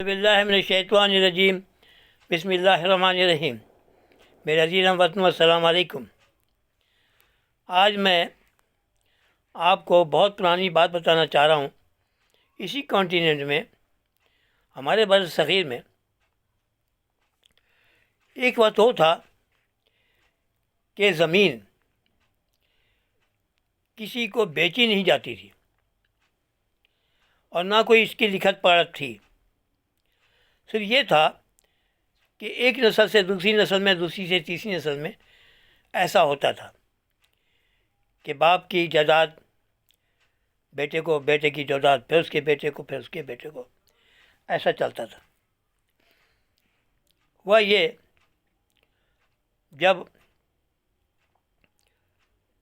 باللہ من الشیطان الرجیم، بسم اللہ الرحمن الرحیم۔ میرے عزیز ہم وطنو، السلام علیکم۔ آج میں آپ کو بہت پرانی بات بتانا چاہ رہا ہوں۔ اسی کانٹیننٹ میں، ہمارے بر صغیر میں ایک وقت وہ تھا کہ زمین کسی کو بیچی نہیں جاتی تھی اور نہ کوئی اس کی لکھت پڑھت تھی۔ صرف یہ تھا کہ ایک نسل سے دوسری نسل میں، دوسری سے تیسری نسل میں ایسا ہوتا تھا کہ باپ کی جائیداد بیٹے کو، بیٹے کی جائیداد پھر اس کے بیٹے کو، پھر اس کے بیٹے کو، ایسا چلتا تھا۔ ہوا یہ، جب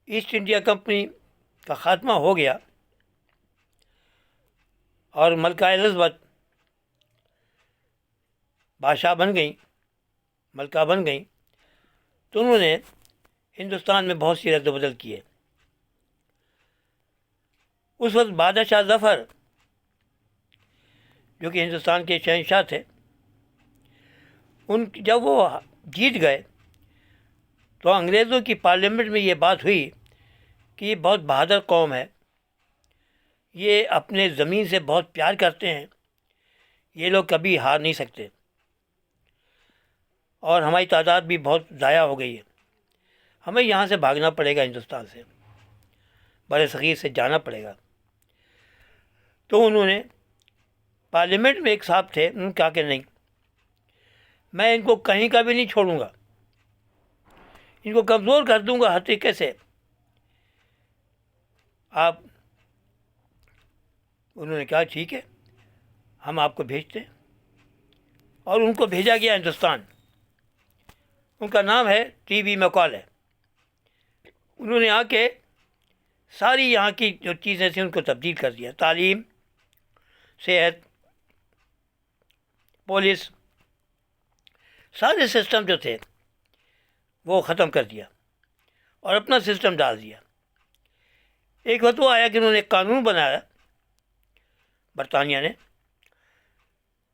ایسٹ انڈیا کمپنی کا خاتمہ ہو گیا اور ملکہ الزبتھ بادشاہ بن گئیں، ملکہ بن گئیں، تو انہوں نے ہندوستان میں بہت سی رد و بدل کیے۔ اس وقت بادشاہ ظفر، جو کہ ہندوستان کے شہنشاہ تھے، جب وہ جیت گئے تو انگریزوں کی پارلیمنٹ میں یہ بات ہوئی کہ یہ بہت بہادر قوم ہے، یہ اپنے زمین سے بہت پیار کرتے ہیں، یہ لوگ کبھی ہار نہیں سکتے، اور ہماری تعداد بھی بہت ضائع ہو گئی ہے، ہمیں یہاں سے بھاگنا پڑے گا، ہندوستان سے، بر صغیر سے جانا پڑے گا۔ تو انہوں نے پارلیمنٹ میں ایک صاحب تھے، انہوں نے کہا کہ نہیں، میں ان کو کہیں کا بھی نہیں چھوڑوں گا، ان کو کمزور کر دوں گا ہر طریقے سے۔ انہوں نے کہا ٹھیک ہے، ہم آپ کو بھیجتے ہیں، اور ان کو بھیجا گیا ہندوستان۔ ان کا نام ہے ٹی بی میکالے۔ انہوں نے آ کے ساری یہاں کی جو چیزیں تھیں ان کو تبدیل کر دیا، تعلیم، صحت، پولیس، سارے سسٹم جو تھے وہ ختم کر دیا اور اپنا سسٹم ڈال دیا۔ ایک وقت وہ آیا کہ انہوں نے ایک قانون بنایا، برطانیہ نے،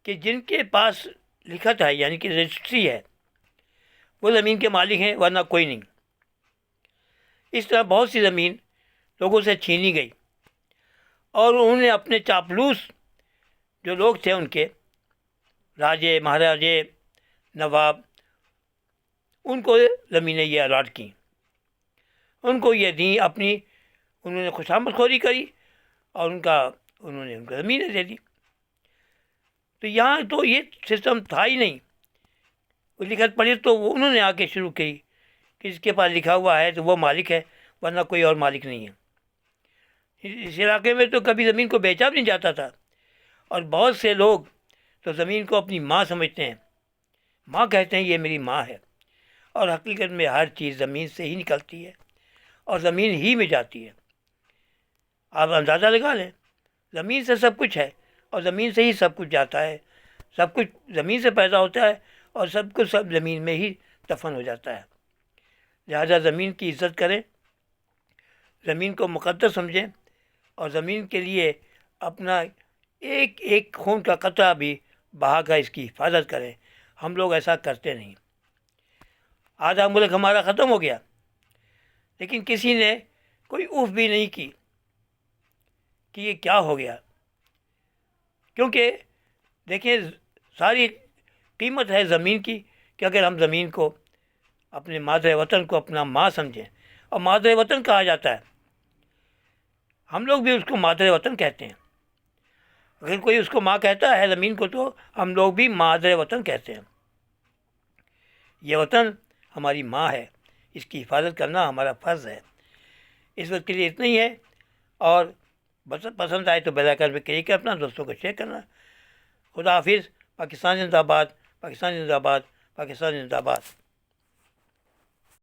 کہ جن کے پاس لکھت ہے، یعنی کہ رجسٹری ہے، وہ زمین کے مالک ہیں، ورنہ کوئی نہیں۔ اس طرح بہت سی زمین لوگوں سے چھینی گئی، اور انہوں نے اپنے چاپلوس جو لوگ تھے، ان کے راجے، مہاراجے، نواب، ان کو زمینیں یہ الاٹ کیں، ان کو یہ دیں، اپنی انہوں نے خوشامد خوری کری، اور انہوں نے ان کو زمینیں دے دی۔ تو یہاں تو یہ سسٹم تھا ہی نہیں، وہ لکھت پڑھی تو وہ انہوں نے آ کے شروع کی کہ جس کے پاس لکھا ہوا ہے تو وہ مالک ہے، ورنہ کوئی اور مالک نہیں ہے۔ اس علاقے میں تو کبھی زمین کو بیچا بھی نہیں جاتا تھا، اور بہت سے لوگ تو زمین کو اپنی ماں سمجھتے ہیں، ماں کہتے ہیں یہ میری ماں ہے، اور حقیقت میں ہر چیز زمین سے ہی نکلتی ہے اور زمین ہی میں جاتی ہے۔ آپ اندازہ لگا لیں، زمین سے سب کچھ ہے اور زمین سے ہی سب کچھ جاتا ہے، سب کچھ زمین سے پیدا ہوتا ہے اور سب کچھ سب زمین میں ہی دفن ہو جاتا ہے۔ لہذا زمین کی عزت کریں، زمین کو مقدس سمجھیں، اور زمین کے لیے اپنا ایک ایک خون کا قطرہ بھی بہا کر اس کی حفاظت کریں۔ ہم لوگ ایسا کرتے نہیں۔ آدھا ملک ہمارا ختم ہو گیا، لیکن کسی نے کوئی اف بھی نہیں کی کہ یہ کیا ہو گیا، کیونکہ دیکھیں ساری قیمت ہے زمین کی، کہ اگر ہم زمین کو، اپنے مادر وطن کو اپنا ماں سمجھیں، اور مادر وطن کہا جاتا ہے، ہم لوگ بھی اس کو مادر وطن کہتے ہیں۔ اگر کوئی اس کو ماں کہتا ہے زمین کو، تو ہم لوگ بھی مادر وطن کہتے ہیں۔ یہ وطن ہماری ماں ہے، اس کی حفاظت کرنا ہمارا فرض ہے۔ اس وقت کے لیے اتنا ہی ہے، اور بس پسند آئے تو بیل آئیکن پہ کلک کرنا، دوستوں کو شیئر کرنا۔ خدا حافظ۔ پاکستان زندہ باد، پاکستان زندہ باد، پاکستان زندہ باد۔